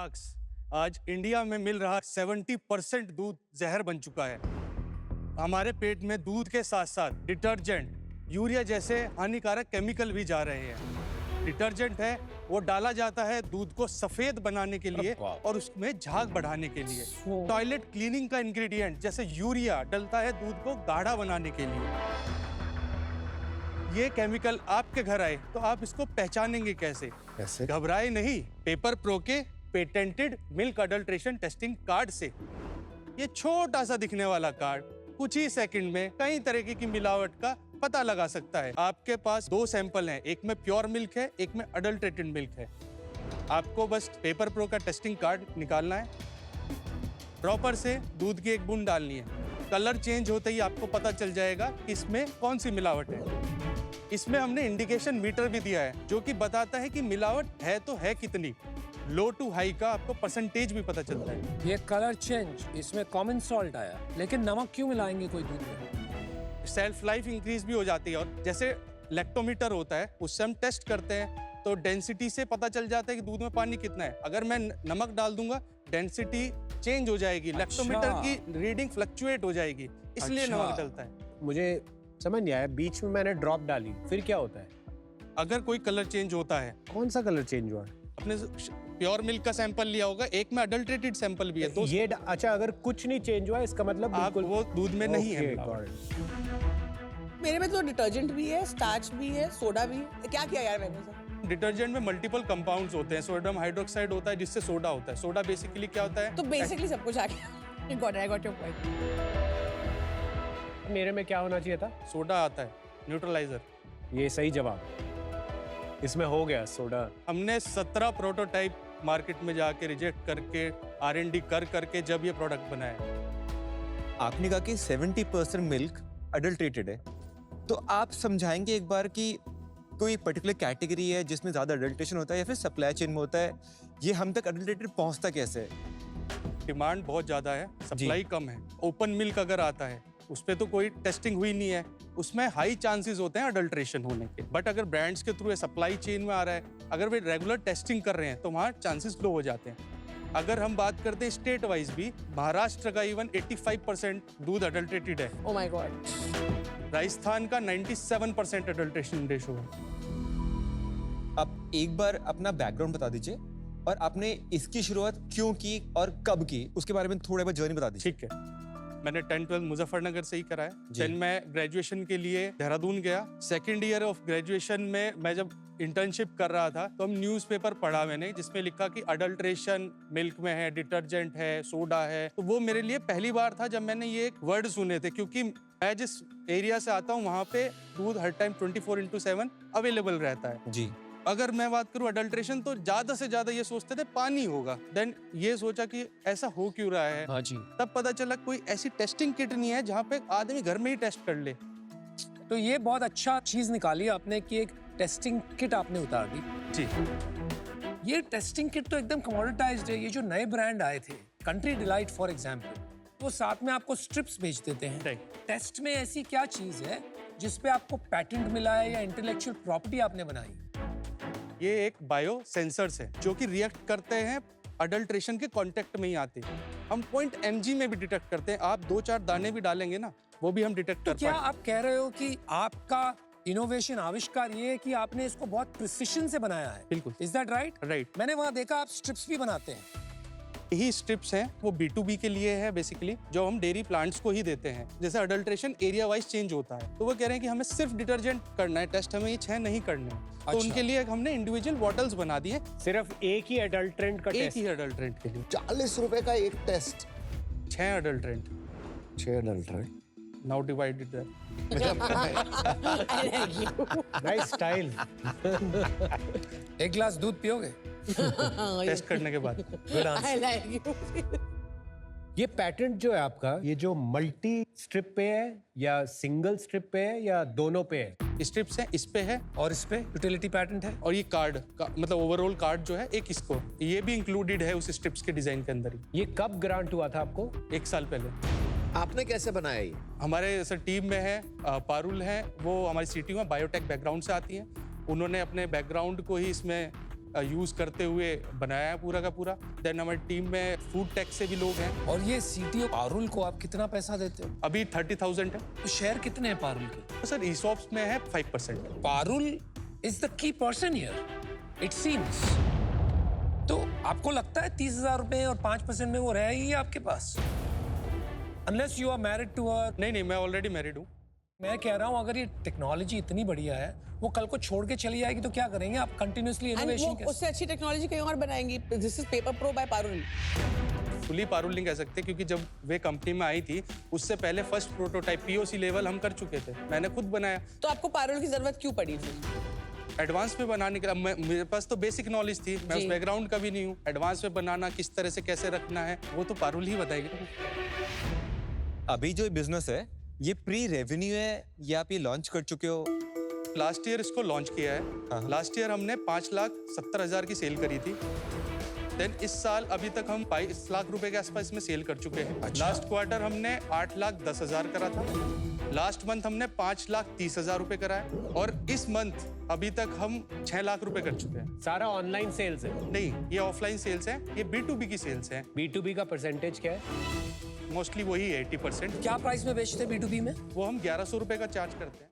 Drugs, आज India में मिल रहा 70% दूध जहर बन चुका है। हमारे पेट में दूध के साथ साथ डिटर्जेंट, यूरिया जैसे हानिकारक केमिकल भी जा रहे हैं। डिटर्जेंट है वो डाला जाता है दूध को सफेद बनाने के लिए और उसमें झाग बढ़ाने के लिए। टॉयलेट क्लीनिंग का इंग्रेडिएंट जैसे यूरिया डलता है दूध को गाढ़ा बनाने के लिए। ये केमिकल आपके घर आए तो आप इसको पहचानेंगे कैसे? घबराए नहीं, पेपर प्रो के patented milk adulteration testing card से। ये छोटा सा दिखने वाला कार्ड कुछ ही सेकंड में कई तरह की मिलावट का पता लगा सकता है। आपके पास 2 सैंपल हैं, एक में प्योर मिल्क है, एक में अडल्ट्रेटेड मिल्क है। आपको बस पेपर प्रो का टेस्टिंग कार्ड निकालना है, ड्रॉपर से दूध की एक बूंद डालनी है। कलर चेंज होते ही आपको पता चल जाएगा कि इसमें कौन सी मिलावट है। इसमें हमने इंडिकेशन मीटर भी दिया है जो कि बताता है कि मिलावट है तो है कितनी। लो टू हाई का आपको परसेंटेज भी पता चलता है। ये कलर चेंज, इसमें कॉमन सॉल्ट आया, लेकिन नमक क्यों मिलाएंगे कोई दूध में? सेल्फ लाइफ इंक्रीज भी हो जाती है। और जैसे लैक्टोमीटर होता है उससे हम टेस्ट करते हैं तो डेंसिटी से पता चल जाता है कि दूध में पानी कितना है। अगर मैं नमक डाल दूंगा डेंसिटी चेंज हो जाएगी, लैक्टोमीटर की रीडिंग फ्लक्चुएट हो जाएगी, इसलिए नमक डलता है। मुझे समझ नहीं आया, बीच में मैंने ड्रॉप डाली, फिर क्या होता है? अगर कोई कलर चेंज होता है। कौन सा कलर चेंज हुआ? अपने प्योर मिल्क का सैंपल लिया होगा, एक में अडल्ट्रेटेड सैंपल भी है तो ये अच्छा, अगर कुछ नहीं चेंज हुआ इसका मतलब आप वो दूध में नहीं है। मेरे में तो डिटर्जेंट भी है, स्टार्च भी है, सोडा भी है। क्या किया यार मैंने सर? डिटर्जेंट में मल्टीपल कंपाउंड्स होते हैं। सोडियम हाइड्रोक्साइड होता है जिससे सोडा होता है। सोडा बेसिकली क्या होता है? तो बेसिकली सब कुछ आ गया। I got your point. मेरे में क्या होना चाहिए था? सोडा आता है, न्यूट्रलाइजर। ये सही जवाब, इसमें हो गया सोडा। हमने 17 प्रोटोटाइप मार्केट में जाके रिजेक्ट करके R&D करके जब ये प्रोडक्ट बनाया। आपने कहा कि 70% मिल्क अडल्ट्रेटेड है, तो आप समझाएंगे एक बार कि कोई पर्टिकुलर कैटेगरी है जिसमें ज्यादा अडल्ट्रेशन होता है या फिर सप्लाई चेन में होता है, ये हम तक अडल्ट्रेटेड पहुंचता कैसे है? डिमांड बहुत ज्यादा है, सप्लाई कम है। ओपन मिल्क अगर आता है उस पर तो कोई टेस्टिंग हुई नहीं है, उसमें हाई चांसेस होते हैं अडल्ट्रेशन होने के। बट अगर ब्रांड्स के थ्रू सप्लाई चेन में आ रहा है, अगर वे रेगुलर टेस्टिंग कर रहे हैं तो वहाँ चांसेस लो हो जाते हैं। अगर हम बात करते हैं स्टेट वाइज भी, महाराष्ट्र का इवन 85% दूध अडल्ट्रेटेड है। Oh my God. राजस्थान का 97% अडल्ट्रेशन रेशो है। आप एक बार अपना बैकग्राउंड बता दीजिए और आपने इसकी शुरुआत क्यों की और कब की, उसके बारे में थोड़ा बहुत जर्नी बता दीजिए। ठीक है, मैंने 10-12 मुजफ्फरनगर से ही करा है। देन मैं ग्रेजुएशन के लिए देहरादून गया। सेकेंड ईयर ऑफ ग्रेजुएशन में मैं जब इंटर्नशिप कर रहा था तो हम न्यूज़पेपर पढ़ा मैंने जिसमें लिखा कि अडल्ट्रेशन मिल्क में है, डिटर्जेंट है, सोडा है। तो वो मेरे लिए पहली बार था जब मैंने ये वर्ड सुने थे, क्योंकि मैं जिस एरिया से आता हूँ वहाँ पे दूध हर टाइम 24/7 अवेलेबल रहता है। जी, अगर मैं बात करूं अडल्ट्रेशन तो ज्यादा से ज्यादा ये सोचते थे पानी होगा। देन ये सोचा कि ऐसा हो क्यों रहा है। हाँ जी। तब पता चला कोई ऐसी टेस्टिंग किट नहीं है जहाँ पे आदमी घर में ही टेस्ट कर ले। तो ये बहुत अच्छा चीज निकाली आपने कि एक टेस्टिंग किट आपने उतार दी। जी, ये टेस्टिंग किट तो एकदम कमोडिटाइज्ड है। ये जो नए ब्रांड आए थे, कंट्री डिलाइट फॉर एग्जांपल, वो साथ में आपको स्ट्रिप्स भेज देते हैं। Right. टेस्ट में ऐसी क्या चीज है जिसपे आपको पैटेंट मिला है या इंटेलेक्चुअल प्रॉपर्टी आपने बनाई? ये एक बायो सेंसर्स है जो कि रिएक्ट करते हैं अडल्ट्रेशन के कांटेक्ट में ही आते हैं। हम 0.mg में भी डिटेक्ट करते हैं। आप 2-4 दाने भी डालेंगे ना, वो भी हम डिटेक्ट कर क्या पाएंगे। आप कह रहे हो कि आपका इनोवेशन आविष्कार ये है कि आपने इसको बहुत प्रिसिशन से बनाया है? बिल्कुल। Is that right? राइट। मैंने वहां देखा आप स्ट्रिप्स भी बनाते हैं। यही स्ट्रिप्स हैं वो B2B के लिए है बेसिकली, जो हम डेयरी प्लांट्स को ही देते हैं। जैसे अडल्ट्रेशन एरिया वाइज चेंज होता है तो वो कह रहे हैं कि हमें सिर्फ डिटर्जेंट करना है टेस्ट, हमें ये 6 नहीं करने हैं। तो उनके लिए हमने इंडिविजुअल बॉटल्स बना दिए, सिर्फ एक ही अडल्ट्रेंट का एक टेस्ट। ही अडल्ट्रेंट के लिए। 40 रुपए का एक test, 6 adulterant. 6 adulterant. Now divided that. Nice style. एक गिलास दूध पियोगे टेस्ट करने के बाद? Good I answer. like you. ये पैटेंट जो है आपका, ये जो मल्टी स्ट्रिप पे है या सिंगल स्ट्रिप पे है या दोनों पे है? स्ट्रिप्स है, इस पे है और इस पे यूटिलिटी पैटेंट है। और ये कार्ड का मतलब ओवरऑल कार्ड जो है एक इसको, ये भी इंक्लूडेड है उस स्ट्रिप्स के डिजाइन के अंदर ही। ये कब ग्रांट हुआ था आपको? 1 साल पहले। आपने कैसे बनाया ये? हमारे सर टीम में है पारुल है, वो हमारी सीटी में बायोटेक बैकग्राउंड से आती हैं। उन्होंने अपने बैकग्राउंड को ही इसमें यूज करते हुए बनाया है पूरा का पूरा। देन हमारी टीम में फूड टेक से भी लोग हैं। और ये सीटीओ पारुल को आप कितना पैसा देते हो? अभी 30,000 है। तो शेयर कितने हैं पारुल के? तो सर ईसॉप्स में है 5%। Parul is the key person here, it seems. तो आपको लगता है 30,000 रुपए और 5% में वो रह ही है आपके पास? Unless you are married to a. नहीं, मैं ऑलरेडी मैरिड हूँ। मैं कह रहा हूँ अगर ये टेक्नोलॉजी इतनी बढ़िया है, वो कल को छोड़ के चली जाएगी तो क्या करेंगे आप? कंटिन्यूअसली And इनोवेशन वो उससे अच्छी टेक्नोलॉजी कहीं और बनाएंगी। This is paper pro by Parul. Fully Parul नहीं कह सकते क्योंकि जब वे कंपनी में आई थी उससे पहले फर्स्ट प्रोटोटाइप POC लेवल हम कर चुके थे, मैंने खुद बनाया। तो आपको पारुल की जरूरत क्यों पड़ी फिर? एडवांस में बनाने के लिए मेरे पास तो बेसिक नॉलेज थी, मैं जी। उस बैकग्राउंड का भी नहीं हूँ। एडवांस में बनाना किस तरह से कैसे रखना है वो तो पारुल ही बताएगी। अभी जो बिजनेस है ये प्री रेवेन्यू है या आप ये लॉन्च कर चुके हो? लास्ट ईयर इसको लॉन्च किया है। लास्ट ईयर हमने 5,70,000 की सेल करी थी। देन इस साल अभी तक हम 22 लाख रुपए के आसपास में सेल कर चुके हैं। लास्ट क्वार्टर हमने 8,10,000 करा था। लास्ट मंथ हमने 5,30,000 रुपए करा है और इस मंथ अभी तक हम 6 लाख रुपए कर चुके हैं। सारा ऑनलाइन सेल्स है? नहीं, ये ऑफलाइन सेल्स है, ये B2B की सेल्स है। B2B का परसेंटेज क्या है? मोस्टली वही 80%। क्या प्राइस में बेचते हैं B2B में? वो हम 1,100 रुपए का चार्ज करते हैं।